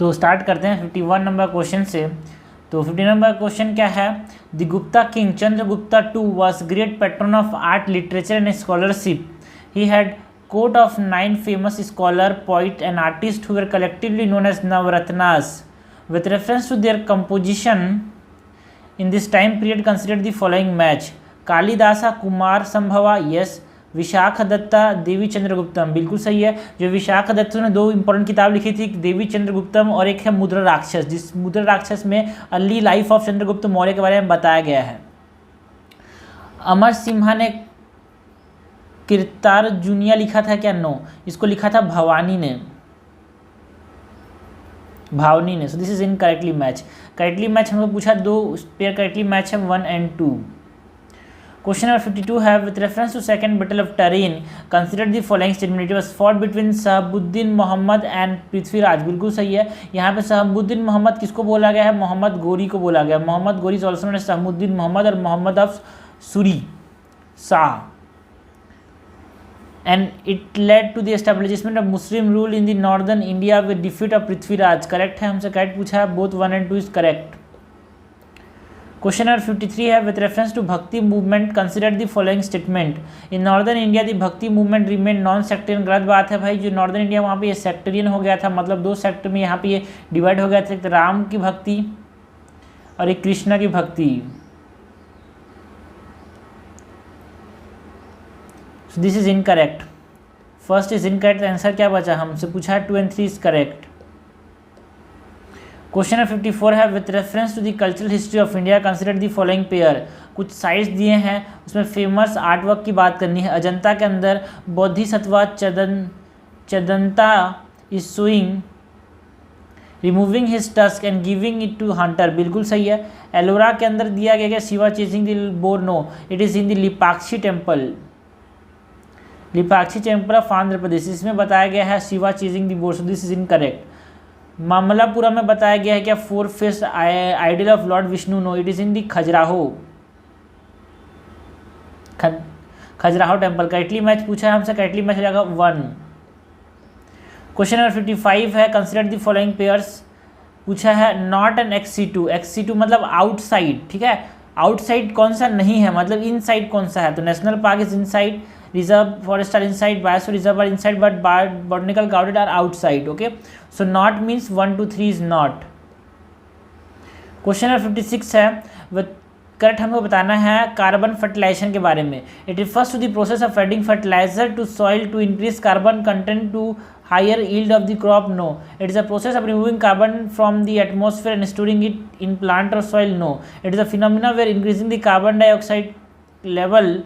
तो स्टार्ट करते हैं 51 नंबर क्वेश्चन से। तो 50 नंबर क्वेश्चन क्या है, the Gupta king Chandragupta two was great patron of art literature and scholarship. He had court of 9 famous scholar, poet and artist who were collectively known as Navaratnas. With reference to their composition in this time period, consider the following match. Kalidasa Kumara Sambhava, yes. Vishakha Datta Devi Chandraguptam, बिल्कुल सही है। जो विशाख दत्ता ने 2 important किताब लिखी थी, देवी चंद्रगुप्तम और एक है मुद्रा राक्षस, जिस मुद्रा राक्षस में early life of Chandragupta Maurya के बारे में बताया गया है। अमर सिम्हा ने किरतार जूनिया लिखा था क्या, नो, इसको लिखा था भावनी ने। सो this is in correctly match. Correctly match हमको पूछा 2 पेयर करेक्टली मैच है 1 and 2। क्वेश्चन नंबर 52 है, with reference to second battle of Tarain consider the following statement. It was fought between Shahabuddin Mohammad and Prithviraj, बिल्कुल सही है। यहाँ पे शहाबुद्दीन मोहम्मद किसको बोला गया है, मोहम्मद गोरी को बोला गया। Mohammad Ghori is also known as Shahabuddin Mohammad और Mohammad of Suri Shah. And it led to the establishment of Muslim rule in the northern India with defeat of Prithviraj। Correct है, हमसे करेक्ट पूछा है, both 1 and 2 is correct. Question number 53 है, विथ रेफरेंस टू भक्ति movement consider the following statement. In northern India the भक्ति movement remain non sectarian. गलत बात है भाई, जो नॉर्दर्न इंडिया वहाँ पे ये सेक्टेरियन हो गया था, मतलब 2 सेक्टर में यहाँ पे ये डिवाइड हो गया था, एक राम की भक्ति और एक कृष्णा की भक्ति। So this is incorrect. First is incorrect, answer क्या बचा, हमसे पूछा है 2 and 3 is correct. Question number 54 है, with reference to the cultural history of India consider the following pair. कुछ साइट्स दिए हैं, उसमें फेमस आर्ट वर्क की बात करनी है। अजंता के अंदर Bodhisattva Chhadanta is showing removing his tusk and giving it to hunter, बिल्कुल सही है। एलोरा के अंदर दिया गया Shiva chasing the boar, no, it is in the Lepakshi temple, Lepakshi temple of Andhra Pradesh. इसमें बताया गया है Shiva chasing the boar, this is incorrect. Mamallapura में बताया गया है क्या 4 face idol of lord Vishnu, no, it is in the Khajuraho temple. Correctly match पूछा है हमसे, करेक्टली मैच हो जाएगा 1। क्वेश्चन नंबर 55 है, कंसिडर दी फॉलोइंग पेयर्स। पूछा है नॉट एन XC2, XC2 मतलब आउटसाइड, ठीक है। आउटसाइड कौन सा नहीं है, मतलब इनसाइड कौन सा है, तो national park is inside, reserve forest are inside, biosphere reserve are inside, but botanical garden are outside, okay, so not means 1 to 3 is not। Question number 56 है, करेक्ट हमको बताना है कार्बन फर्टिलाइजेशन के बारे में। It refers to the process of adding fertiliser to soil to increase carbon content to higher yield of the crop, no, it is a process of removing carbon from the atmosphere and storing it in plant or soil, no, it is a phenomena where increasing the carbon dioxide level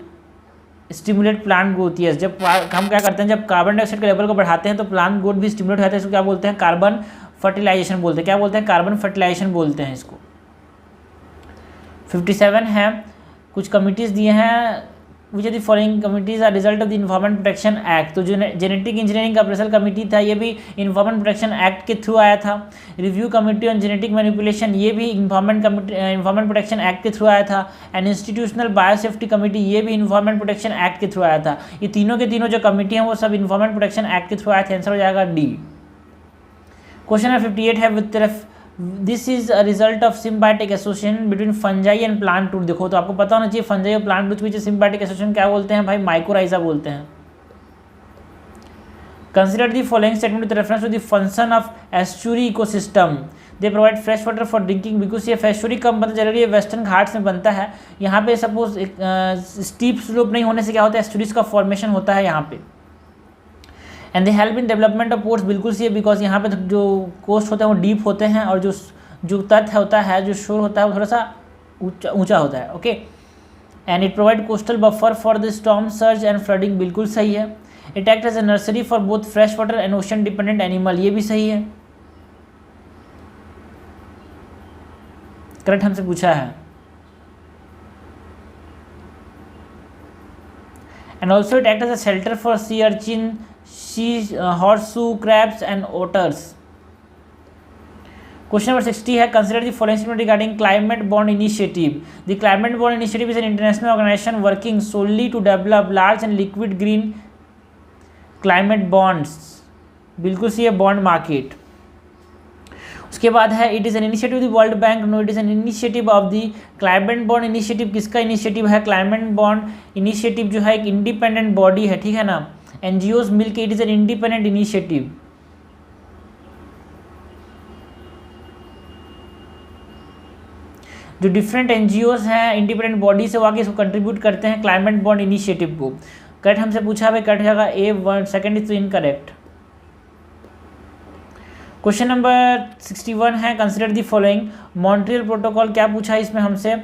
stimulate plant growth. Yes, जब हम क्या करते हैं, जब carbon dioxide के level को बढ़ाते हैं तो प्लांट ग्रोथ भी स्टिमुलेट होता है, इसको क्या बोलते हैं, कार्बन फर्टिलाइजेशन बोलते हैं। क्या बोलते हैं, कार्बन फर्टिलाइजेशन बोलते हैं इसको। 57 है, कुछ कमिटीज़ दिए हैं, which are the following committees are result of the environment protection act. तो जो जेनेटिक इंजीनियरिंग का प्रेशर कमेटी था, ये भी इन्वायरमेंट प्रोटेक्शन एक्ट के थ्रू आया था। Review committee on genetic manipulation, ये भी इन्वायरमेंट प्रोटेक्शन एक्ट के थ्रू आया था। एंड इंस्टीट्यूशनल बायोसेफ्टी कमेटी, ये भी इन्वायरमेंट प्रोटेक्शन एक्ट के थ्रू आया था। ये तीनों के तीनों जो कमेटी हैं वो सब इन्वायरमेंट प्रोटेक्शन एक्ट के थ्रू आए थे। आंसर हो जाएगा डी। क्वेश्चन नंबर 58 है, with this is a result of symbiotic association between fungi and plant root. देखो तो आपको पता होना चाहिए फंजाई और प्लांट रूट के बीच सिम्बायोटिक एसोसिएशन क्या बोलते हैं भाई, माइकोराइजा बोलते हैं। Consider the following statement with reference to the function of estuary ecosystem. They provide fresh water for drinking, because ये एस्चुरी कब बनता है, जनरली वेस्टर्न घाट्स में बनता है। यहाँ पे सपोज स्टीप स्लोप नहीं होने से क्या होता है, एस्चुरीज का फॉर्मेशन होता है यहाँ पे। And they help in development of ports, बिल्कुल सी है, बिकॉज यहाँ पे जो कोस्ट होते हैं वो डीप होते हैं और जो तट होता है, जो शोर होता है वो थोड़ा सा ऊंचा होता है, okay. And it provide coastal buffer for the storm surge and flooding, बिल्कुल सही है। It act as a nursery for both fresh water and ocean dependent animal, ये भी सही है, करेक्ट हमसे पूछा है। And also it act as a shelter for sea urchin, horseshoe crabs and otters। Question number 60 है, consider the following statement regarding Climate Bond Initiative। The Climate Bond Initiative is an international organization working solely to develop large and liquid green climate bonds, बिल्कुल सही है, bond market. उसके बाद है it is an initiative the world bank, no it is an initiative of the climate bond initiative. किसका initiative है? Climate bond initiative जो है एक इंडिपेंडेंट बॉडी है, ठीक है ना, एनजीओज मिलके, it is an independent initiative. जो डिफरेंट एनजीओज हैं इंडिपेंडेंट बॉडी से वो आगे इसको कंट्रीब्यूट करते हैं क्लाइमेट बॉन्ड इनिशिएटिव को। करेक्ट हमसे पूछा भाई, करेक्ट जाएगा A1, second is incorrect. Question number 61 है consider the following Montreal protocol. क्या पूछा है इसमें हमसे?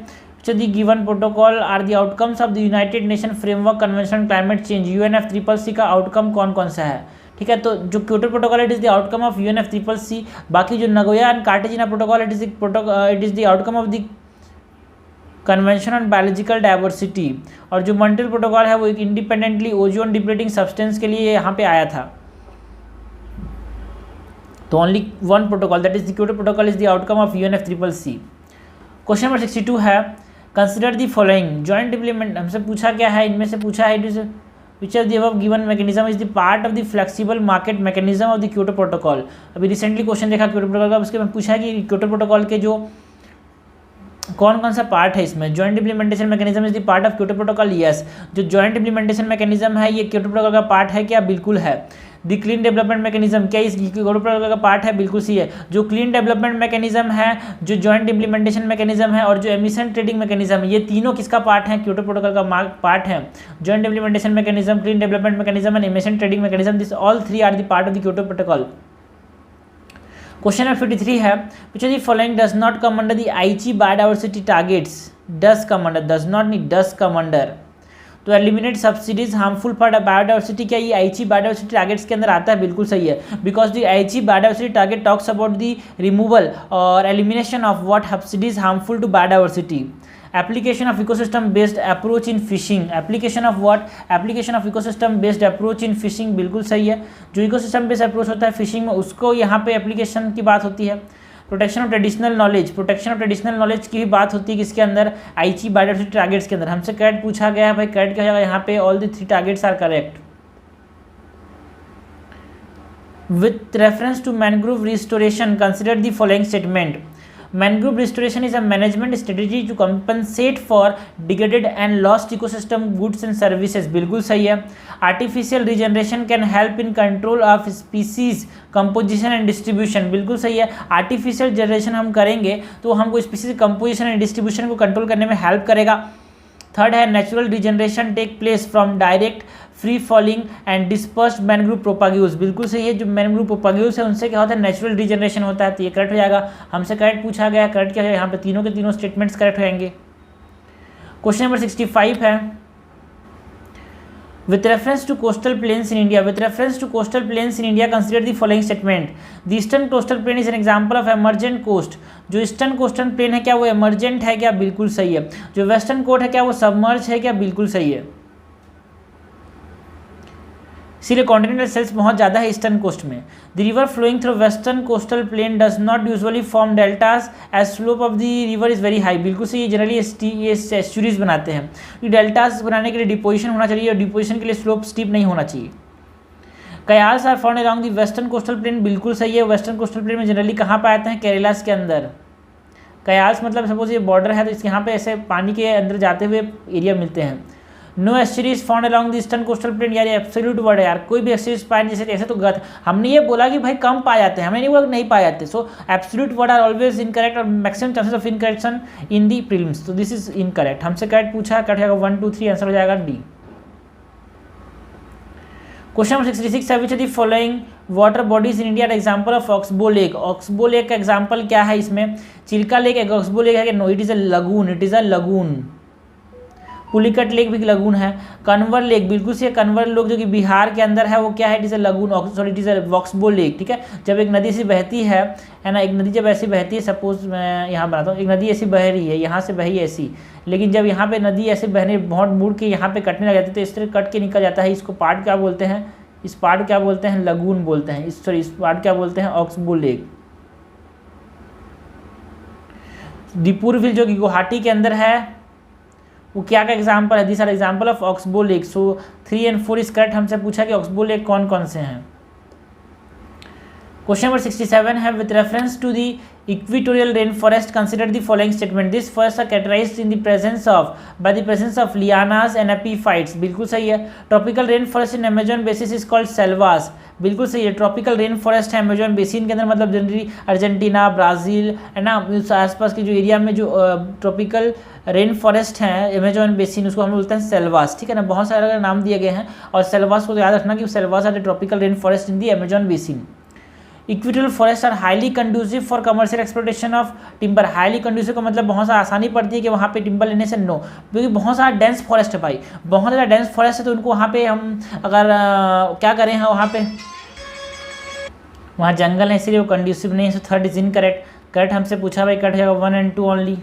The given protocol are the outcomes of the United Nation Framework Convention climate change, UNFCCC का आउटकम कौन कौन सा है? ठीक है, तो जो Kyoto protocol it is the outcome of UNFCCC, बाकी जो Nagoya and Cartagena protocol it is the outcome of the convention on biological diversity, और जो मॉन्ट्रियल प्रोटोकॉल है वो एक इंडिपेंडेंटली ओजोन डिप्लीटिंग सब्सटेंस के लिए यहाँ पे आया था। तो only one protocol that is the Kyoto protocol is the outcome of UNFCCC। Question number 62 है consider the following joint implement. हमसे पूछा क्या है, इनमें से पूछा है it is which of the above given mechanism is the part of the flexible market mechanism of the Kyoto protocol. अभी रिसेंटली क्वेश्चन देखा क्योटो प्रोटोकॉल का, उसके में पूछा है कि क्योटो प्रोटोकॉल के जो कौन कौन सा पार्ट है इसमें। Joint implementation mechanism is the part of Kyoto protocol, yes. जो जॉइंट इम्प्लीमेंटेशन मैकेनिज्म है ये क्योटो प्रोटोकॉल का पार्ट है क्या? बिल्कुल है। द क्लीन डेवलपमेंट मैकेनिज्म क्या इस क्योटो प्रोटोकॉल का पार्ट है? बिल्कुल सी है। जो क्लीन डेवलपमेंट मैकेनिज्म है, जो जॉइंट इम्प्लीमेंटेशन मैकेनिज्म है और जो एमिशन ट्रेडिंग मैकेनिज्म है, ये तीनों किसका पार्ट है? क्योटो प्रोटोकॉल का पार्ट है। Joint implementation mechanism, clean development mechanism and emission trading mechanism, this all three are the part of the Kyoto protocol. Question number 53 है which of the following does not come under the Aichi biodiversity targets? does come under, does not नहीं, does come under। तो eliminate subsidies harmful for biodiversity, क्या ये आईची biodiversity targets के अंदर आता है? बिल्कुल सही है, because the Aichi biodiversity target talks about the removal और elimination of what subsidies harmful to biodiversity. Application of ecosystem based approach in fishing, application of what? Application of ecosystem based approach in fishing, बिल्कुल सही है। जो ecosystem based approach होता है fishing में उसको यहाँ पे एप्लीकेशन की बात होती है। Protection of traditional knowledge, protection of traditional knowledge की भी बात होती है किसके अंदर? आईची बायोडाइवर्सिटी टारगेट्स के अंदर। हमसे करेक्ट पूछा गया है भाई, करेक्ट क्या होगा यहाँ पे? All the three targets are correct. With reference to mangrove restoration consider the following statement. Mangrove restoration is a management strategy to compensate for degraded and lost ecosystem goods and services, बिल्कुल सही है। Artificial regeneration can help in control of species composition and distribution, बिल्कुल सही है। Artificial generation हम करेंगे तो हमको species composition and distribution को कंट्रोल करने में हेल्प करेगा। थर्ड है natural regeneration take place from direct free falling and dispersed mangrove propagules, बिल्कुल सही है। जो मैनग्रूव प्रोपाग्यूल्स है उनसे क्या होता है? नेचुरल रिजनरेशन होता है, तो ये करेक्ट हो जाएगा। हमसे करेक्ट पूछा गया, करेक्ट क्या है यहाँ पे? तीनों के तीनों स्टेटमेंट्स करेक्ट हो जाएंगे। क्वेश्चन नंबर 65 है with reference to coastal plains in India, with reference to coastal plains in India consider the following statement। the eastern coastal plain is an example of emergent coast। जो eastern coastal plane है क्या वो emergent है क्या? बिल्कुल सही है। जो वेस्टर्न कोस्ट है क्या वो सबमर्ज है क्या? बिल्कुल सही है। इसीलिए कॉन्टिनेंटल सेल्स बहुत ज़्यादा है ईस्टर्न कोस्ट में। The river flowing through western coastal plain does not usually form deltas as slope of the river is very high, बिल्कुल सही। जनरली ये एस्चुरीज बनाते हैं, डेल्टाज बनाने के लिए डिपोजिशन होना चाहिए और डिपोजिशन के लिए स्लोप स्टीप नहीं होना चाहिए। Kayals are found around the western coastal plain, बिल्कुल सही है। वेस्टर्न कोस्टल प्लेन में जनरली कहाँ पे आते हैं? केरलास के अंदर। कयाल्स मतलब सपोज ये बॉर्डर है तो इसके यहाँ पे ऐसे पानी के अंदर जाते हुए एरिया मिलते हैं। No estuaries found along the eastern coastal plain, यार एब्सोल्यूट वर्ड है यार, कोई भी एस्चुरीज पाए जैसे ऐसे तो गलत। हमने ये बोला कि भाई कम पाए जाते हैं, हमने नहीं बोला नहीं पाए जाते। So absolute word are always incorrect और maximum chances of incorrection in the prelims, तो दिस इज इनकरेक्ट। हमसे करेक्ट पूछा, करेक्ट जाएगा 1 2 3, आंसर हो जाएगा डी। क्वेश्चन नंबर 66 है which the following water bodies in India example of oxbow lake. Oxbow lake का example क्या है इसमें? चिल्का लेक एक ऑक्सबो लेक है कि? No, it is a lagoon, it is a lagoon. Pulicat lake भी लगून है। कन्वर लेक बिल्कुल से कन्वर लेक जो कि बिहार के अंदर है वो क्या है? It is a lagoon, sorry it is a oxbow lake, ठीक है। जब एक नदी से बहती है ना, एक नदी जब ऐसी बहती है, सपोज मैं यहाँ बनाता हूँ, एक नदी ऐसी बह रही है, यहाँ से बही ऐसी, लेकिन जब यहाँ पे नदी ऐसे बहने बहुत मुड़ के यहाँ पे कटने लग जाती है तो इस तरह कट के निकल जाता है, इसको पार्ट क्या बोलते हैं? इस पार्ट क्या बोलते हैं? लगून बोलते हैं। इस पार्ट क्या बोलते हैं? Oxbow lake. दीपुरविल जो कि गुवाहाटी के अंदर है वो क्या का एग्जाम्पल है? This are example of oxbow lake. So 3 और 4 इज करेक्ट। हमसे पूछा कि ऑक्सबो लेक कौन कौन से हैं। Question number 67 है with reference to the equatorial rainforest, consider the following statement. These forests are characterized in the presence of by the presence of lianas and epiphytes. बिल्कुल सही है. Tropical rainforest in Amazon basin is called selvas. बिल्कुल सही है. Tropical rain forest है Amazon basin के अंदर, मतलब जनरली अर्जेंटीना, ब्राज़ील है ना, आसपास के जो एरिया में जो ट्रॉपिकल रेन फॉरेस्ट है अमेजोन बेसिन, उसको हम बोलते हैं सेल्वास. ठीक है ना, बहुत सारे नाम दिए गए हैं और सेल्वास को तो याद रखना कि selvas are the tropical rain forest in the Amazon basin. Equatorial forest are highly conducive for commercial exploitation of timber. Highly conducive का मतलब बहुत सा आसानी पड़ती है कि वहाँ पे टिम्बर लेने से. नो, क्योंकि बहुत सारा डेंस फॉरेस्ट है भाई, बहुत ज़्यादा डेंस फॉरेस्ट है, तो उनको वहाँ पे हम अगर क्या करें हैं वहाँ पे, वहाँ जंगल है इसलिए वो कंड्यूसिव नहीं है. So third is incorrect. Correct हमसे पूछा भाई, कट जाएगा 1 and 2 ओनली.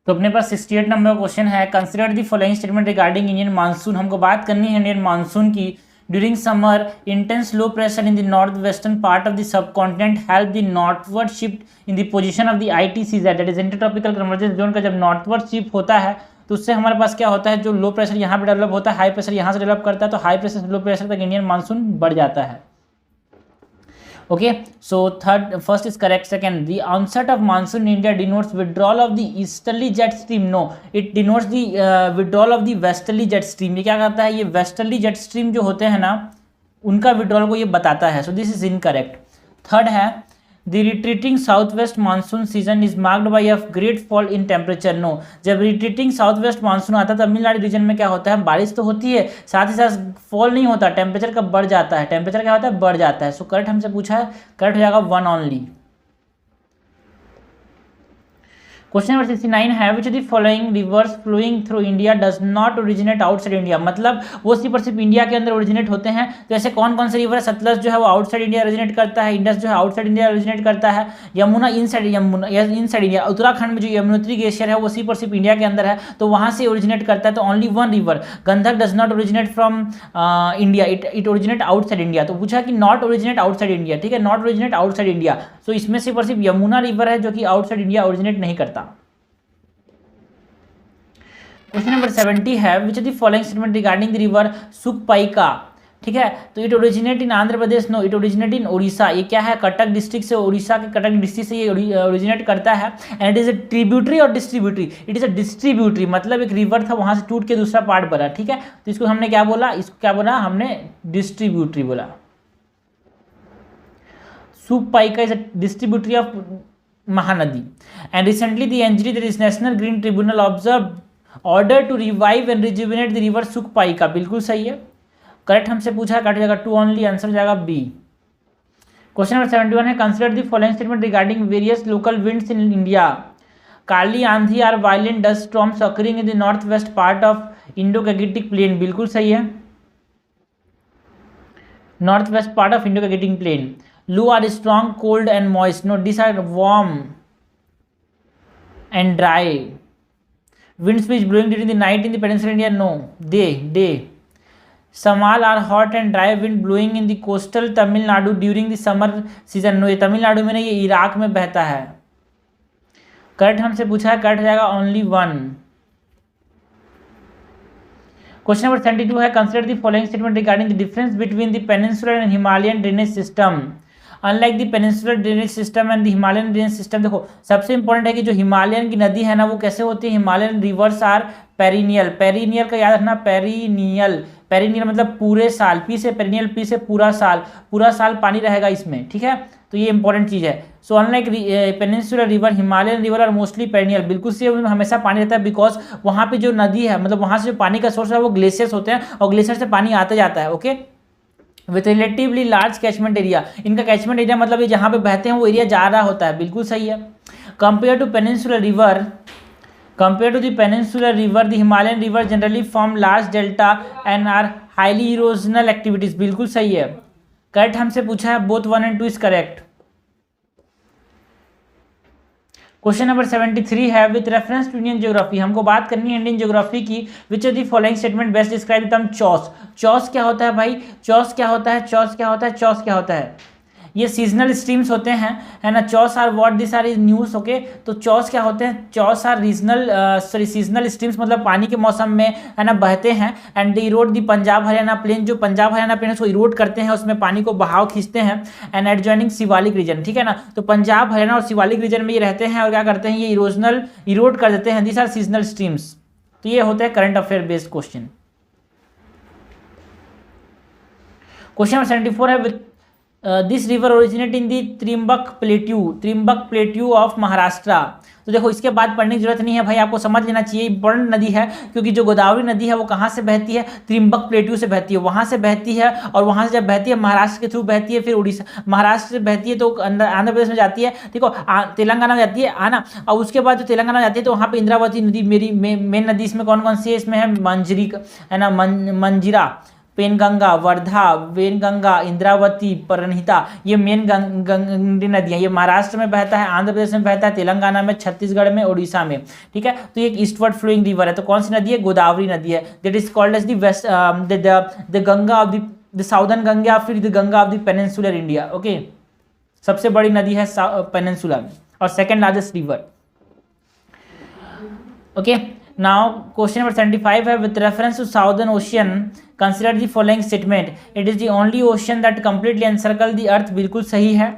तो अपने पास 68 नंबर क्वेश्चन है. Consider the following statement regarding Indian monsoon. हमको बात करनी है इंडियन मानसून की. During summer intense low pressure in the north western part of the sub continent help the northward shift in the position of the ITCZ, that is intertropical convergence zone का जब northward shift होता है तो उससे हमारे पास क्या होता है, जो लो प्रेशर यहाँ पे डेवलप होता है, हाई प्रेशर यहाँ से डेवलप करता है, तो हाई प्रेशर से लो प्रेशर तक इंडियन मानसून बढ़ जाता है. Okay, so first is correct. Second, the onset of monsoon in India denotes withdrawal of the easterly jet stream. No, it denotes the withdrawal of the westerly jet stream. ये क्या करता है, ये westerly jet stream जो होते हैं ना, उनका withdrawal को ये बताता है. So this is incorrect. Third है, the retreating southwest monsoon season is marked by a great fall in temperature. No, जब retreating southwest monsoon आता है तमिलनाडु रीजन में क्या होता है, बारिश तो होती है, साथ ही साथ फॉल नहीं होता, टेम्परेचर का बढ़ जाता है. टेम्परेचर क्या होता है, बढ़ जाता है. सो करेक्ट हमसे पूछा है, करेक्ट हो जाएगा 1 ओनली. क्वेश्चन नंबर 69 है which the following rivers flowing through India does not originate outside India. मतलब वो सिर्फ और सिर्फ इंडिया के अंदर ओरिजिनेट होते हैं. तो ऐसे कौन कौन से रिवर है, सतलज जो है वो आउटसाइड इंडिया ओरिजिनेट करता है, इंडस जो है आउटसाइड इंडिया ओरिजिनेट करता है, यमुना इनसाइड इंडिया, उत्तराखंड में जो यमुनोत्री ग्लेशियर है वो सिर्फ और सिर्फ इंडिया के अंदर है, तो वहाँ से ओरिजिनेट करता है. तो ओनली वन रिवर गंधक does not originate from India, it originate outside India. तो पूछा कि नॉट ओरिजिनेट आउटसाइड इंडिया. ठीक है, नॉट ओरिजिनेट आउटसाइड इंडिया. सो इसमें सिर्फ और सिर्फ यमुना रिवर है जो कि आउटसाइड इंडिया ओरिजिनेट नहीं करता. क्वेश्चन नंबर 70 है which the following statement regarding the river Sukapaika. ठीक है, तो it originate in Andhra Pradesh. No, it originate in Orissa. ये क्या है, कटक डिस्ट्रिक्ट से, उड़ीसा के कटक डिस्ट्रिक्ट से ये ओरिजिनेट करता है. And it is a tributary और distributary. It is a distributary, मतलब एक रिवर था वहां से टूट के दूसरा पार्ट बना. ठीक है, तो इसको हमने क्या बोला, इसको क्या बोला हमने, डिस्ट्रीब्यूटरी बोला. Sukapaika is a distributary of Mahanadi. And recently the NGT, that is national green tribunal, observe order to revive and rejuvenate the river Sukapaika. बिल्कुल सही है, करेक्ट हमसे पूछा है, कट जाएगा 2 ओनली. आंसर जाएगा बी. क्वेश्चन नंबर 71 है consider the following statement regarding various local winds in India. Kali Andhi are violent dust storms occurring in the north west part of Indo Gangetic plain. बिल्कुल सही है, north west part of Indo Gangetic plain. Loo are strong cold and moist. No, this are warm and dry. Winds which blowing during the night in the peninsular India. No, day. Samal are hot and dry wind blowing in the coastal Tamil Nadu during the summer season. No, ये तमिलनाडु में नहीं, ये Iraq में बहता है. Correct हमसे पूछा है, करेक्ट जाएगा ओनली 1. क्वेश्चन नंबर 72 है consider the following statement regarding the difference between the peninsular and Himalayan drainage system. Unlike the peninsular drainage system and the Himalayan drainage system. देखो सबसे इंपॉर्टेंट है कि जो हिमालयन की नदी है ना वो कैसे होती है, Himalayan rivers are perennial. Perennial का याद रखना, पेरिनियल मतलब पूरे साल, पी से पेरिनियल, पी से पूरा साल पानी रहेगा इसमें. ठीक है, तो ये इंपॉर्टेंट चीज़ है. So unlike peninsular river, Himalayan river are mostly perennial. बिल्कुल से हमेशा पानी रहता है, बिकॉज वहाँ पे जो नदी है, मतलब वहाँ से जो पानी का सोर्स है वो ग्लेशियर्स होते हैं और ग्लेशियर से पानी आते जाता है. Okay, with relatively large catchment area. इनका कैचमेंट एरिया मतलब ये जहाँ पे बहते हैं वो एरिया ज़्यादा होता है. बिल्कुल सही है. Compare to peninsular river, the Himalayan river generally form large delta and are highly erosional activities. बिल्कुल सही है, करेक्ट हमसे पूछा है, both 1 and 2 is correct. Question number 73 है with reference to Indian geography. हमको बात करनी है इंडियन ज्योग्राफी की. Which of the following statement best describe the term chos. Chos क्या होता है भाई, चॉस क्या होता है. ये सीजनल स्ट्रीम्स होते हैं, है ना। Chos are what this are is news, okay. तो चॉस क्या होते हैं, चॉस आर सीजनल स्ट्रीम्स, मतलब पानी के मौसम में, है ना, बहते हैं। And they erode the Punjab Haryana plain, जो पंजाब हरियाणा प्लेन उसको इरोड करते हैं, उसमें पानी को बहाव खींचते हैं। एंड एडजॉइनिंग शिवालिक रीजन, ठीक है ना। तो पंजाब हरियाणा और शिवालिक रीजन में ये रहते हैं और क्या करते हैं, ये इरोड कर देते हैं। This are seasonal streams. तो ये होता है current affair based question. Question number 74 है, this river originate in the Trimbak plateau of Maharashtra. तो देखो इसके बाद पढ़ने की जरूरत नहीं है भाई, आपको समझ लेना चाहिए, इंपॉर्टेंट नदी है, क्योंकि जो गोदावरी नदी है वो कहाँ से बहती है, त्रिम्बक प्लेट्यू से बहती है, वहाँ से बहती है। और वहाँ से जब बहती है महाराष्ट्र के थ्रू बहती है, फिर उड़ीसा, महाराष्ट्र से बहती है तो आंध्र प्रदेश में जाती है, देखो तेलंगाना में जाती है ना। और उसके बाद जो तेलंगाना में जाती है तो वहाँ पे इंद्रावती नदी, मेरी मेन नदी इसमें कौन कौन सी है, इसमें है मंजरी, है ना, मंजिरा, पेनगंगा, वर्धा, वेनगंगा, इंद्रावती, प्रणहिता, ये मेन नदियाँ। ये महाराष्ट्र में बहता है, आंध्र प्रदेश में बहता है, तेलंगाना में, छत्तीसगढ़ में, उड़ीसा में, ठीक है। तो ये एक ईस्टवर्ड फ्लोइंग रिवर है। तो कौन सी नदी है, गोदावरी नदी है। That is called as the west, the Ganga of the southern Ganga, फिर the Ganga of the peninsular India, okay. सबसे बड़ी नदी है पेनिनसुला में और second largest river, okay. Now question number 75 है, with reference to southern ocean consider the following statement, it is the only ocean that completely encircle the earth. बिल्कुल सही है।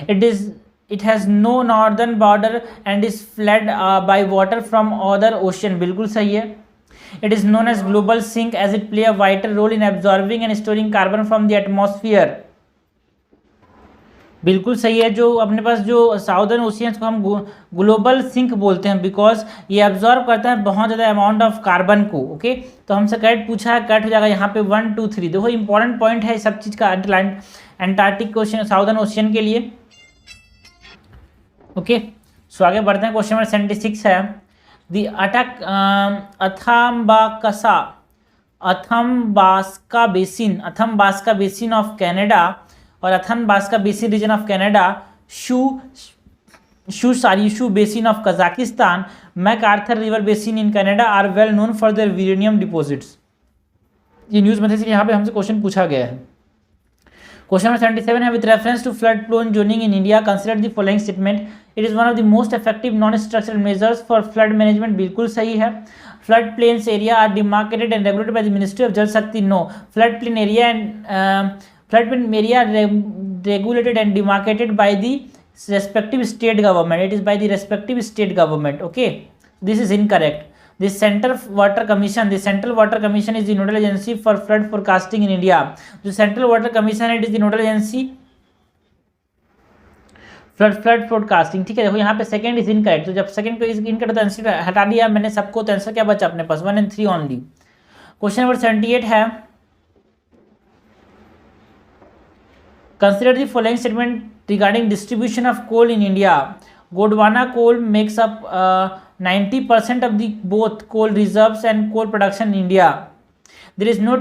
It has no northern border and is flood bye water from other ocean. बिल्कुल सही है। It is known as global sink as it play a vital role in absorbing and storing carbon from the atmosphere. बिल्कुल सही है। जो अपने पास जो southern oceans को हम ग्लोबल सिंक बोलते हैं, बिकॉज ये एब्जॉर्ब करता है बहुत ज़्यादा अमाउंट ऑफ कार्बन को, ओके। तो हमसे करेक्ट पूछा है, करेक्ट हो जाएगा यहाँ पे 1 2 3। देखो इंपॉर्टेंट पॉइंट है सब चीज़ का, एंटार्क्टिक क्वेश्चन साउदर्न ओशियन के लिए, ओके। सो आगे बढ़ते हैं। क्वेश्चन नंबर 76 है, the Athabasca basin of Canada और Athabasca basin region of Canada, Chu basin of Kazakhstan, McArthur river basin in Canada are well known for their uranium deposits. ये news में से यहाँ पे हमसे क्वेश्चन पूछा गया है। क्वेश्चन नंबर 77 है, with reference to flood prone zoning in India consider the following statement, it is one of the most effective non structural measures for flood management. बिल्कुल सही है। Flood plains area are demarcated and regulated by the ministry of Jal Shakti. No, flood plain area and floodplain area regulated and demarcated by the respective state government. It is by the respective state government, okay. This is incorrect. The Central Water Commission is the nodal agency for flood forecasting in India. The Central Water Commission, it is the nodal agency flood forecasting, ठीक है। देखो यहाँ पे second is incorrect, तो जब second को incorrect तो answer हटा दिया मैंने सबको, तो आंसर क्या बचा अपने पास, 1 and 3 ओनली। क्वेश्चन नंबर 78 है, consider the following statement regarding distribution of coal in India. Gondwana coal makes up 90% of the both coal reserves and coal production in India. There is no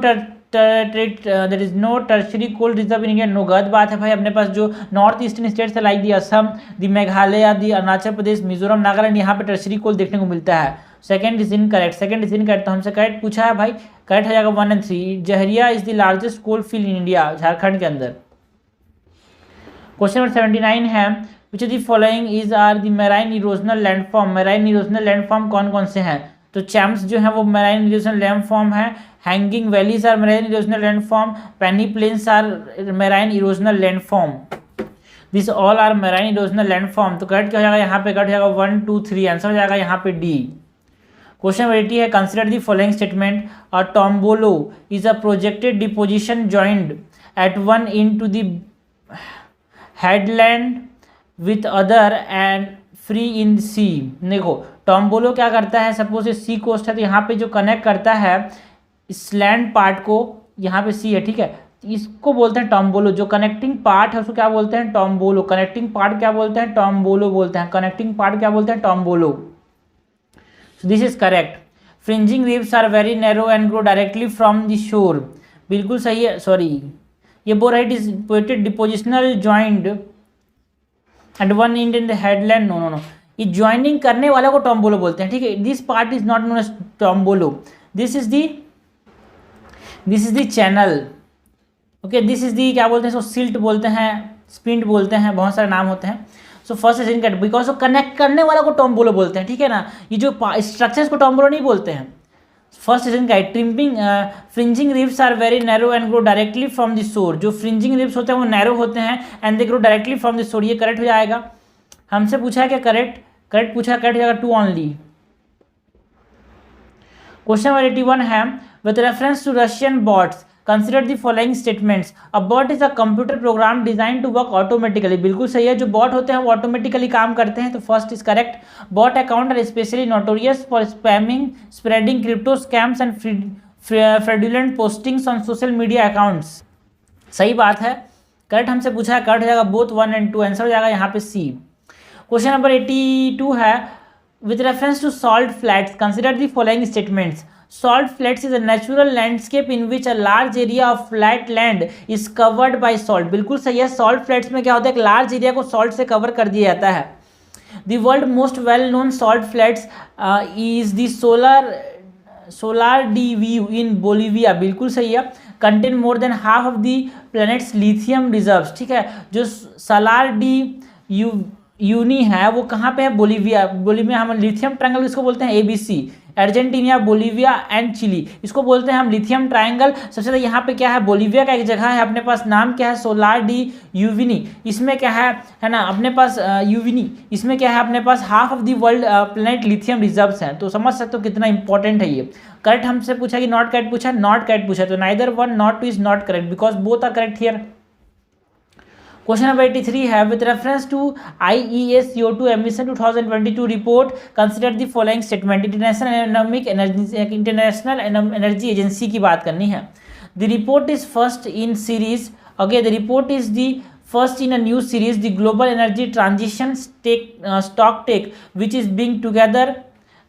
tertiary coal reserve in India. No, गलत बात है भाई। अपने पास जो north eastern states है like the Assam, दी मेघालय, दी अरुणाचल प्रदेश, मिजोरम, नागालैंड, यहाँ पे tertiary कोल देखने को मिलता है। सेकंड इज इनकरेक्ट, तो हमसे करेक्ट पूछा है भाई, करेक्ट हो जाएगा 1 and 3। Jharia is the largest coal field in India, Jharkhand के अंदर। क्वेश्चन नंबर 79 है, which of the following is are the marine erosional landform. Marine erosional landform कौन कौन से हैं, तो चैम्प्स जो है वो मैराइन इरोजनल लैंडफॉर्म है, hanging valleys are marine erosional landform, peneplains are marine erosional landform. This all are marine erosional landform. तो करेक्ट क्या हो जाएगा यहाँ पे, करेक्ट हो जाएगा 1 2 3, आंसर हो जाएगा यहाँ पे डी। क्वेश्चन नंबर 80 है, consider the following statement, a tombolo is a projected deposition joined at one end to the headland with other end free in sea. देखो टोम्बोलो क्या करता है, सपोज ये सी कोस्ट है, तो यहाँ पे जो कनेक्ट करता है इस लैंड पार्ट को, यहाँ पे सी है, ठीक है, इसको बोलते हैं टोम्बोलो। जो कनेक्टिंग पार्ट है उसको क्या बोलते हैं, टोम्बोलो। कनेक्टिंग पार्ट क्या बोलते हैं, टोम्बोलो बोलते हैं। कनेक्टिंग पार्ट क्या बोलते हैं, tombolo. So this is correct. Fringing reefs are very narrow and grow directly from the shore. बिल्कुल सही है। सॉरी, ये बोराइट is potted depositional joint and one end in the headland. No, ये ज्वाइनिंग करने वाले को टोम्बोलो बोलते हैं, ठीक है। This part is not known as tombolo, this is the channel, okay, this is the, क्या बोलते हैं इसको, सिल्ट बोलते हैं, स्पिंड बोलते हैं, बहुत सारे नाम होते हैं। So first is incorrect because वो कनेक्ट करने वाला को टॉम्बोलो बोलते हैं, ठीक है ना, ये जो स्ट्रक्चर्स को टॉम्बोलो नहीं बोलते हैं। First is incorrect, tripping fringing reefs are very narrow and grow directly from the shore, जो फ्रिंजिंग रिब्स होते हैं वो नैरो होते हैं and they grow directly from the शोर, ये करेक्ट हो जाएगा। हमसे पूछा है क्या करेक्ट, करेक्ट पूछा, करेक्ट हो जाएगा 2 ओनली। क्वेश्चन नंबर 81 है, with reference to Russian bots consider the following statements. A bot is a computer program design to work automatically, बिल्कुल सही है, जो बॉट होते हैं वो ऑटोमेटिकली काम करते हैं, तो first is correct. Bot account are specially notorious for spamming, spreading crypto scams and fraudulent postings on social media accounts, सही बात है, करेक्ट हमसे पूछा है, करेक्ट हो जाएगा बोथ 1 and 2, आंसर हो जाएगा यहाँ पे सी। क्वेश्चन नंबर 82 है, with reference to salt flats consider the following statements. Salt flats is a natural landscape in which a large area of flat land is covered by salt, बिल्कुल सही है, salt flats में क्या होता है, एक large area को salt से cover कर दिया जाता है। The world most well known salt flats is the Salar de Uyuni in Bolivia, बिल्कुल सही है, contain more than half of the planet's lithium reserves, ठीक है, जो सालार डी यूनी है वो कहाँ पे है, बोलीविया, बोलीविया हम लिथियम ट्रायंगल इसको बोलते हैं ABC, Argentina, Bolivia and Chile, इसको बोलते हैं हम लिथियम ट्रायंगल। सबसे ज़्यादा यहाँ पे क्या है, बोलीविया का एक जगह है अपने पास, नाम क्या है, सोलार डी यूविनी, इसमें क्या है ना अपने पास यूविनी, इसमें क्या है अपने पास half of the world planet lithium reserves हैं, तो समझ सकते हो कितना इंपॉर्टेंट है ये। करेक्ट हमसे पूछा कि नॉट करेक्ट पूछा, नॉट करेक्ट पूछा, तो neither 1 not 2 is not correct because both are correct here. Question number 83 है, with reference to IEA CO2 emission 2022 report consider the following statement. International Energy Agency की बात करनी है। The report is first in series, okay, the report is the first in a new series, the global energy transition stocktake which is being together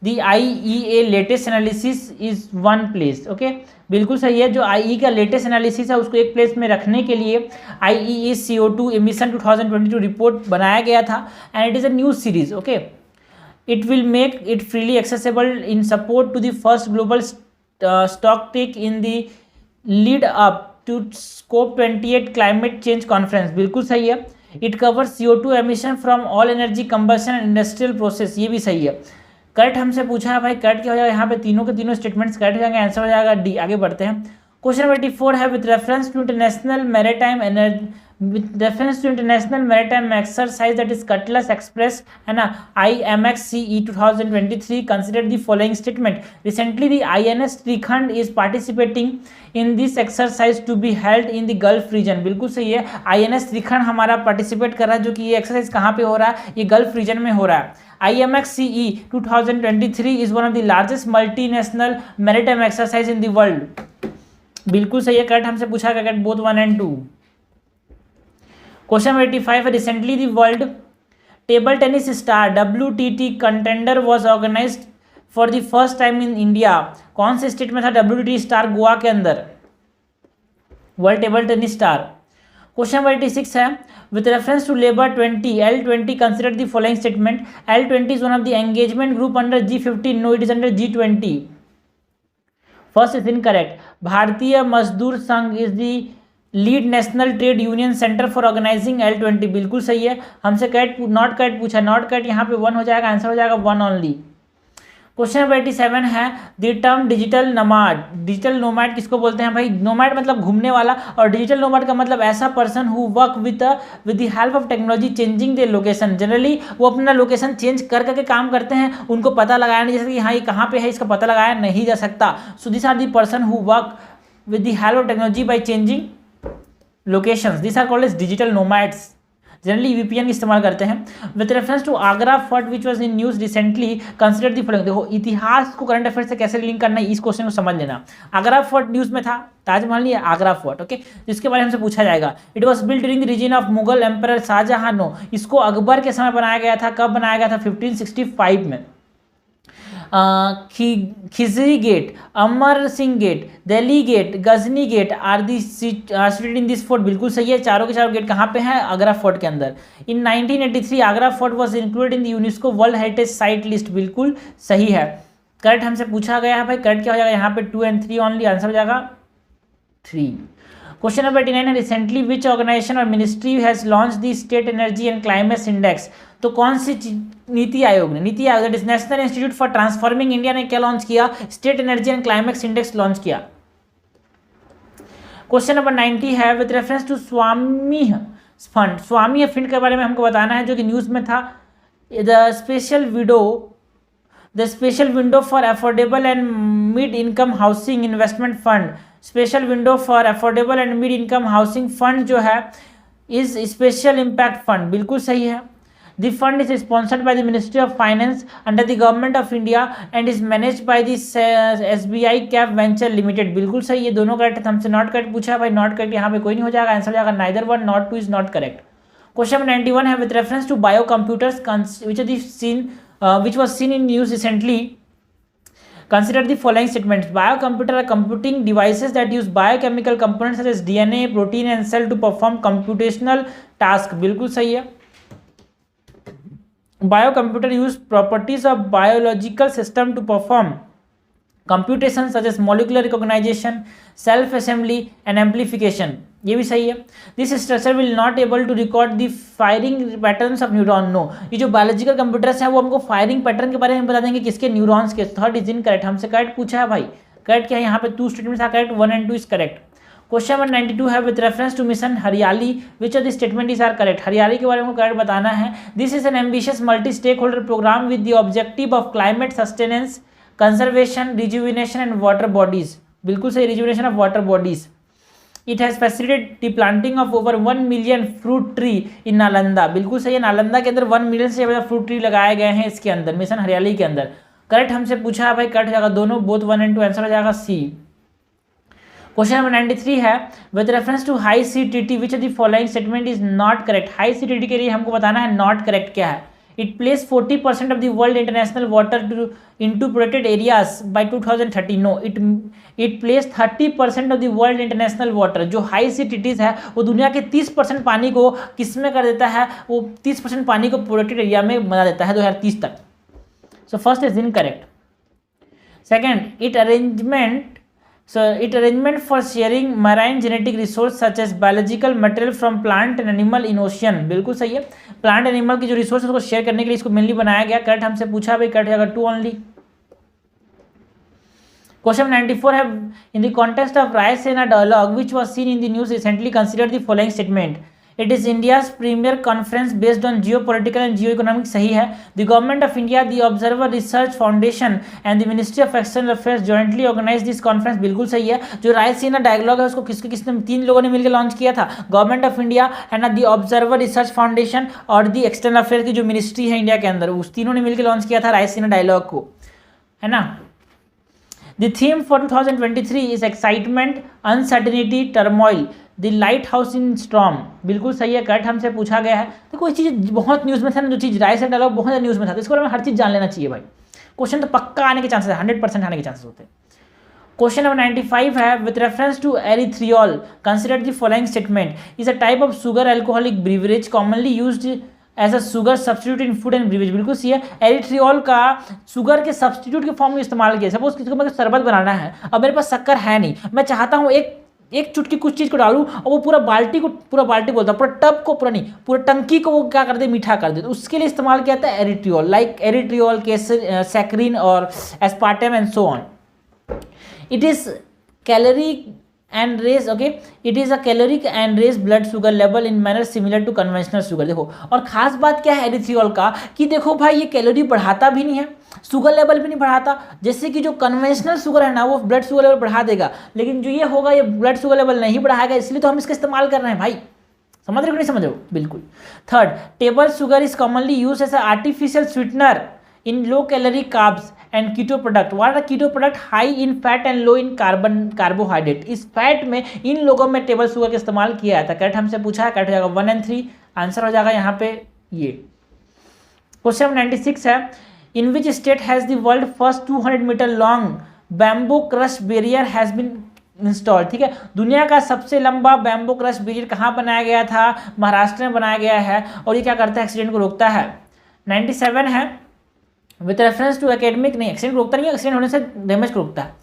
the IEA latest analysis is one place, okay, बिल्कुल सही है, जो IEA का latest analysis है उसको एक place में रखने के लिए IEA CO2 एमिशन 2022 रिपोर्ट बनाया गया था and it is a new series, okay, it will make it freely accessible in support to the first global stocktake in the lead up to COP 28 climate change conference, बिल्कुल सही है, it covers CO2 emission from all energy combustion and industrial process, ये भी सही है, correct हमसे पूछा है भाई, करेक्ट क्या हो जाएगा, यहाँ पे तीनों के तीनों स्टेटमेंट्स करेक्ट हो जाएंगे, आंसर हो जाएगा डी। आगे बढ़ते हैं, क्वेश्चन नंबर 84 है, with reference to international maritime exercise that is Cutlass Express, है ना, IMXCE 2023 consider the following statement. Recently the INS Shrikhand is participating in this exercise to be held in the gulf region, बिल्कुल सही है, INS shrikhand हमारा participate कर रहा है, जो कि ये एक्सरसाइज कहाँ पे हो रहा है, ये गल्फ रीजन में हो रहा है। IMXCE 2023 is one of the largest multinational maritime exercise in the world, बिल्कुल सही है, करेक्ट हमसे पूछा गया, करेक्ट बोथ 1 and 2। क्वेश्चन 85 है, recently the world table tennis star WTT contender was organised for the first time in India, कौन से state में था WTT स्टार, गोवा के अंदर, world table tennis star. Question number 86 है, with reference to labour 20 L20 consider the following statement. L20 is one of the engagement group under G15, no it is under G20, first is incorrect. Bharatiya Mazdoor Sangh is the lead national trade union centre for organising L20, बिल्कुल सही है, हमसे correct not correct पूछा, not correct यहाँ पे 1 हो जाएगा, answer हो जाएगा 1 ओनली। क्वेश्चन नंबर 87 है, the term digital nomad, digital nomad किसको बोलते हैं भाई, नोमैड मतलब घूमने वाला, और डिजिटल नोमैड का मतलब ऐसा person who work with the help of technology changing their location, generally वो अपना लोकेशन चेंज कर करके काम करते हैं, उनको पता लगाया नहीं, जैसे कि हाँ ये कहाँ पे है इसका पता लगाया नहीं जा सकता, so this are the person who work with the help of technology by changing locations, this are called as digital nomads, generally VPN का इस्तेमाल करते हैं। With reference to Agra fort which was in news recently consider the following, देखो इतिहास को current affair से कैसे link करना है, इस क्वेश्चन को समझ लेना। आगरा फोर्ट न्यूज में था, ताजमहल नहीं है, आगरा फोर्ट, ओके, जिसके बारे में हमसे पूछा जाएगा। It was built during the region of Mughal emperor Shahjahan, no, इसको अकबर के समय बनाया गया था, कब बनाया गया था, 1565 में। Khizri gate, Amar Singh gate, Delhi gate, Ghazni gate are the sited in this fort, बिल्कुल सही है, चारों के चारों गेट कहाँ पे हैं, आगरा फोर्ट के अंदर। इन 1983 Agra fort was included in the UNESCO world heritage site list, बिल्कुल सही है, करेक्ट हमसे पूछा गया है भाई, करेक्ट क्या हो जाएगा यहाँ पे 2 and 3 ओनली, आंसर हो जाएगा 3। क्वेश्चन नंबर 89 है, रिसेंटली विच ऑर्गेनाइजेशन और ministry has launch the state energy and climate index. तो कौन सी नीति आयोग ने, NITI Aayog National Institute for Transforming India ने क्या लॉन्च किया, state energy and climate index launch किया। क्वेश्चन नंबर 90 है, विद रेफरेंस टू स्वामी फंड, स्वामी फंड के बारे में हमको बताना है जो कि न्यूज में था। The special window for affordable and mid income housing investment fund, special window for affordable and mid income housing fund जो है इज स्पेशल इम्पैक्ट फंड, बिल्कुल सही है। The fund is sponsored by the ministry of finance under the government of India and is managed by the SBI cap venture limited, बिल्कुल सही। ये दोनों correct, हमसे नॉट करेक्ट पूछा है भाई, नॉट करेक्ट यहाँ पे कोई नहीं हो जाएगा, आंसर हो जाएगा neither one, not two is not correct. Question 91 है, with reference to biocomputers which was seen in news recently, consider the following statements. Biocomputer are computing devices that use biochemical components such as DNA, protein and cell to perform computational task, बिल्कुल सही है। Biocomputer use properties of biological system to perform computation such as molecular recognition, self assembly and amplification, ये भी सही है। This structure will not able to record the firing patterns of neuron, no, ये जो biological computers हैं वो हमको firing pattern के बारे में बता देंगे, किसके, न्यूरॉन्स के। थर्ड इज इन करेक्ट, हमसे करेक्ट पूछा है भाई, करेक्ट क्या है यहाँ पे, 2 statements are correct, 1 and 2 is correct. Question number 92 है, with reference to mission Hariyali which of the statement is are correct, Hariyali के बारे में करेक्ट बताना है। This is an ambitious multi stakeholder programme with the objective of climate sustenance, conservation, rejuvenation and water bodies, बिल्कुल सही, rejuvenation of water bodies. It has facilitated the planting of over 1 million fruit tree in Nalanda, बिल्कुल सही है, नालंदा के अंदर 1 million से ज़्यादा fruit tree लगाए गए हैं इसके अंदर, मिशन हरियाली के अंदर। करेक्ट हमसे पूछा है भाई, करेक्ट हो जाएगा दोनों, बोथ 1 and 2, आंसर हो जाएगा सी। क्वेश्चन नंबर 93 है, with reference to high CTT which of the following statement is not correct. High CTT के लिए हमको बताना है नॉट करेक्ट क्या है। It placed 40% of the world international water into protected areas by 2030. No, it placed 30% of the world international water. जो high CTTs है वो दुनिया के 30% पानी को किस में कर देता है, वो 30% पानी को प्रोटेक्टेड एरिया में बना देता है 2030 तक। So first is incorrect. Second, it arrangement for sharing marine genetic resource such as biological material from plant and animal in ocean, बिल्कुल सही है। प्लांट एनिमल की जो रिसोर्स है उसको शेयर करने के लिए इसको मेनली बनाया गया, करेक्ट हमसे पूछा भाई, करेक्ट जाएगा 2 ओनली। क्वेश्चन 94 है, in the context of Raisina dialogue which was seen in the news recently consider the following statement. It is India's premier conference based on geopolitical and geoeconomic, सही है। The government of India, the observer research foundation and the ministry of external affairs jointly organise this conference, बिल्कुल सही है। जो Raisina dialogue है उसको किसने 3 लोगों ने मिलकर लॉन्च किया था, government of India and the observer research foundation और द एक्सटर्नल अफेयर्स की जो मिनिस्ट्री है इंडिया के अंदर, उस तीनों ने मिलकर लॉन्च किया था रायसीना डायलॉग को, है ना। The theme for 2023 is excitement, uncertainty, turmoil, the light house in storm, बिल्कुल सही है, करेक्ट हमसे पूछा गया है। तो कोई चीज़ बहुत न्यूज़ में था ना, जो चीज़ रायसेना डायलॉग बहुत ज़्यादा न्यूज़ में था, तो इसके बारे में हर चीज़ जान लेना चाहिए भाई। क्वेश्चन तो पक्का आने के चांसेस है, 100% आने के चांसेस होते हैं। क्वेश्चन नंबर 95 है, with reference to erythritol consider the following statement. Is a type of sugar alcoholic beverage commonly used as a sugar substitute in food and beverage, बिल्कुल सही है। एरिथ्रियोल का शुगर के सब्सटीट्यूट के फॉर्म में इस्तेमाल किया। सपोज किसी को मैं शरबत बनाना है, अब मेरे पास शक्कर है नहीं, मैं चाहता हूँ एक चुटकी कुछ चीज़ को डालूं और वो पूरा बाल्टी बोलता, पूरा टब को, पूरा नहीं, पूरा टंकी को वो क्या कर दे, मीठा कर दे, तो उसके लिए इस्तेमाल किया था एरिथ्रियोल, लाइक एरिथ्रियोल, सैकरीन और aspartame and so on. It is caloric and raise, okay, it is a caloric and raise blood sugar level in manner similar to conventional sugar। देखो, और खास बात क्या है एरिथ्रियोल का कि देखो भाई ये कैलोरी बढ़ाता भी नहीं है, शुगर लेवल भी नहीं बढ़ाता, जैसे कि जो कन्वेंशनल शुगर है ना वो ब्लड शुगर लेवल बढ़ा देगा, लेकिन जो ये होगा ये ब्लड शुगर लेवल नहीं बढ़ाएगा, इसलिए तो हम इसका इस्तेमाल कर रहे हैं भाई। समझ रहे हो कि नहीं समझ रहे हो? बिल्कुल। Third, table sugar is commonly use as artificial sweetener in low calorie carbs and keto product। what are keto product? high in fat and low in carbohydrate। इस फैट में इन लोगों में टेबल शुगर का इस्तेमाल किया था, करेक्ट हमसे पूछा है, करेक्ट हो जाएगा 1 and 3, आंसर हो जाएगा यहाँ पे ये। क्वेश्चन 96 है, in which state has the world first 200 meter long bamboo crash barrier has been install. ठीक है, दुनिया का सबसे लंबा बैम्बू क्रश बैरियर कहाँ बनाया गया था? महाराष्ट्र में बनाया गया है, और ये क्या करता है? एक्सीडेंट को रोकता है। 97 है, विथ रेफरेंस टू एकेडमिक, नहीं एक्सीडेंट रोकता नहीं है, एक्सीडेंट होने से डैमेज को रोकता है।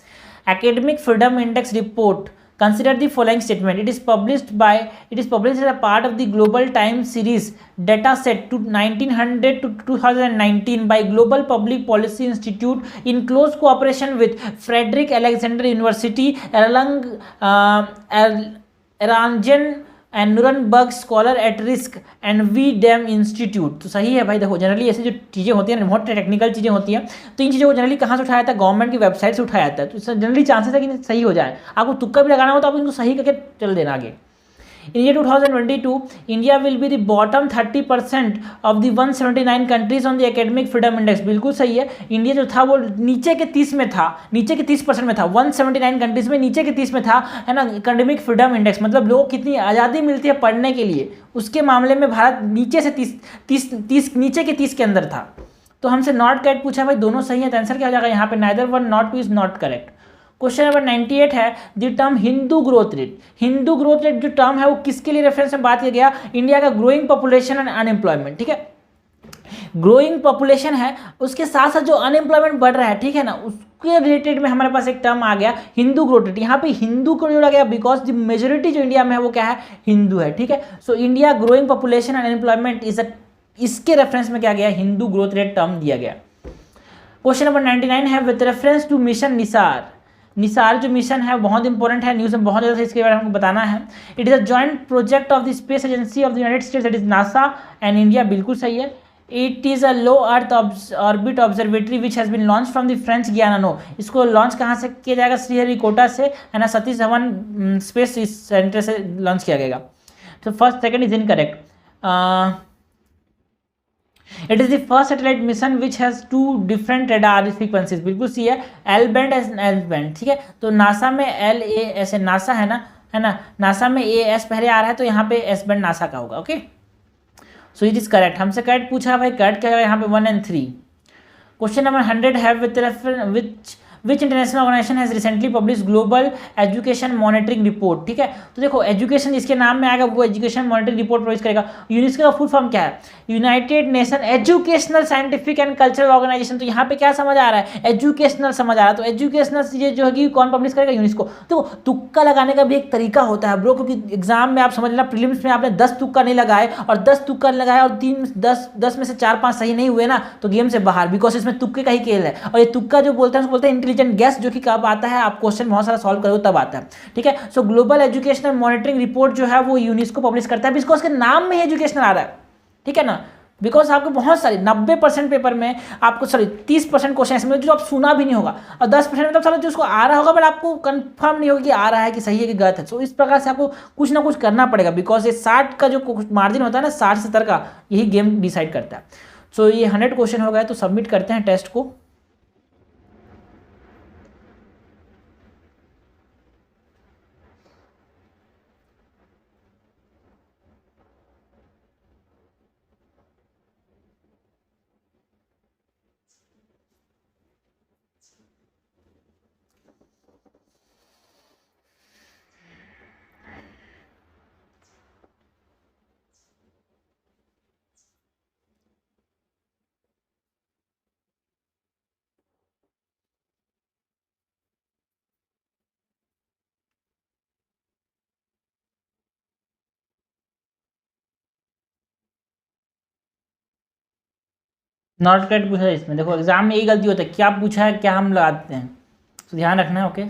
Academic freedom index report Consider the following statement. It is published as a part of the Global Times series data set to 1900 to 2019 by Global Public Policy Institute in close cooperation with Frederick Alexander University, Erlangen and Nuremberg scholar at risk and we dam institute. तो सही है भाई। देखो generally ऐसी जो चीज़ें होती हैं बहुत टेक्निकल चीज़ें होती हैं, तो इन चीज़ों को जनरली कहाँ से उठाया जाता है, गवर्नमेंट की वेबसाइट से उठाया जाता है। तो जनरली चांसेस है कि सही हो जाए। आपको तुक्का भी लगाना हो तो आप इनको सही करके चल देना आगे। In year 2022, India will be the bottom 30% of the 179 countries on the academic freedom index। बिल्कुल सही है। इंडिया जो था वो नीचे के 30 में था, नीचे के 30% में था, 179 कंट्रीज में नीचे के 30 में था, है ना। एकेडमिक फ्रीडम इंडेक्स मतलब लोगों को कितनी आज़ादी मिलती है पढ़ने के लिए, उसके मामले में भारत नीचे से 30 नीचे के 30 के अंदर था। तो हमसे नॉट करेक्ट पूछा भाई, दोनों सही है, तो आंसर क्या हो जाएगा यहाँ पे, neither one not two is not correct. Question number 98 है the term Hindu growth rate. Hindu growth rate जो टर्म है वो किसके लिए रेफरेंस में बात किया गया, इंडिया का ग्रोइंग पॉपुलेशन एंड अनएम्प्लॉयमेंट। ठीक है, ग्रोइंग पॉपुलेशन है, उसके साथ साथ जो अनएम्प्लॉयमेंट बढ़ रहा है, ठीक है ना, उसके रिलेटेड में हमारे पास एक टर्म आ गया हिंदू ग्रोथ रेट। यहाँ पे हिंदू को जोड़ा गया बिकॉज द मेजोरिटी जो इंडिया में है वो क्या है, हिंदू है। ठीक है, so India growing population and unemployment इसके रेफरेंस में क्या गया, हिंदू ग्रोथ रेट टर्म दिया गया। क्वेश्चन नंबर 99 है with reference to mission NISAR. NISAR जो मिशन है बहुत इंपॉर्टेंट है, न्यूज़ में बहुत ज़्यादा इसके बारे में हमको बताना है। It is a joint project of the space agency of the United States that is NASA and India. बिल्कुल सही है। It is a low earth orbit observatory which has been launch from the French Guiana. इसको launch कहाँ से किया जाएगा, श्रीहरिकोटा से, है ना, सतीश धवन स्पेस सेंटर से लॉन्च किया गएगा। तो first second is incorrect. It is the first satellite mission which has 2 different radar frequencies. बिल्कुल सी है, एल बैंड एल बैंड। ठीक है, तो नासा में LAS नासा है ना, नासा में AS पहले आ रहा है, तो यहाँ पे S बैंड नासा का होगा। Okay, so it is correct. हमसे करेक्ट पूछा भाई, करेक्ट क्या है यहाँ पे 1 और 3। क्वेश्चन नंबर 100 है which international organisation has recently publish global education monitoring report. ठीक है, तो देखो एजुकेशन जिसके नाम में आएगा वो एजुकेशन मॉनिटरिंग रिपोर्ट प्रोड्यूस करेगा। यूनेस्को का फुल फॉर्म क्या है, United Nation Educational Scientific and Cultural Organisation. तो यहाँ पे क्या समझ आ रहा है, एजुकेशनल समझ आ रहा है। तो एजुकेशनल चीजें जो है कौन पब्लिश करेगा, यूनेस्को। तो तुक्का लगाने का भी एक तरीका होता है ब्रो, क्योंकि एग्जाम में आप समझ लेना, प्रीलिम्स में आपने 10 तुक्का नहीं लगाए और 10 तुक्का लगाए और 10 में से 4-5 सही नहीं हुए ना, तो गेम से बाहर, बिकॉज इसमें तुक्के का ही खेल है। और ये तुक्का जो बोलते हैं उसको बोलते हैं इंटेलिजेंट गैस, जो कि कब आता है, आप क्वेश्चन बहुत सारा सॉल्व करो तब आता है। ठीक है, सो ग्लोबल एजुकेशनल मॉनिटरिंग रिपोर्ट जो है वो यूनेस्को पब्लिश करता है, बिकॉज उसके नाम में एजुकेशनल आ रहा है। ठीक है ना, बिकॉज आपको बहुत सारी 90% पेपर में आपको 30% क्वेश्चन ऐसे जो आप सुना भी नहीं होगा, और 10% मतलब चलो जो उसको आ रहा होगा बट आपको कंफर्म नहीं होगा कि आ रहा है कि सही है कि गलत है। तो इस प्रकार से आपको कुछ ना कुछ करना पड़ेगा, बिकॉज ये 60 का जो मार्जिन होता है ना, 60-70 का, यही गेम डिसाइड करता है। सो ये 100 क्वेश्चन हो गए, तो सबमिट करते हैं टेस्ट को। नॉट करेक्ट पूछा है इसमें। देखो एग्जाम में यही गलती होता है, क्या पूछा है क्या हम लगाते हैं, तो ध्यान रखना है। ओके।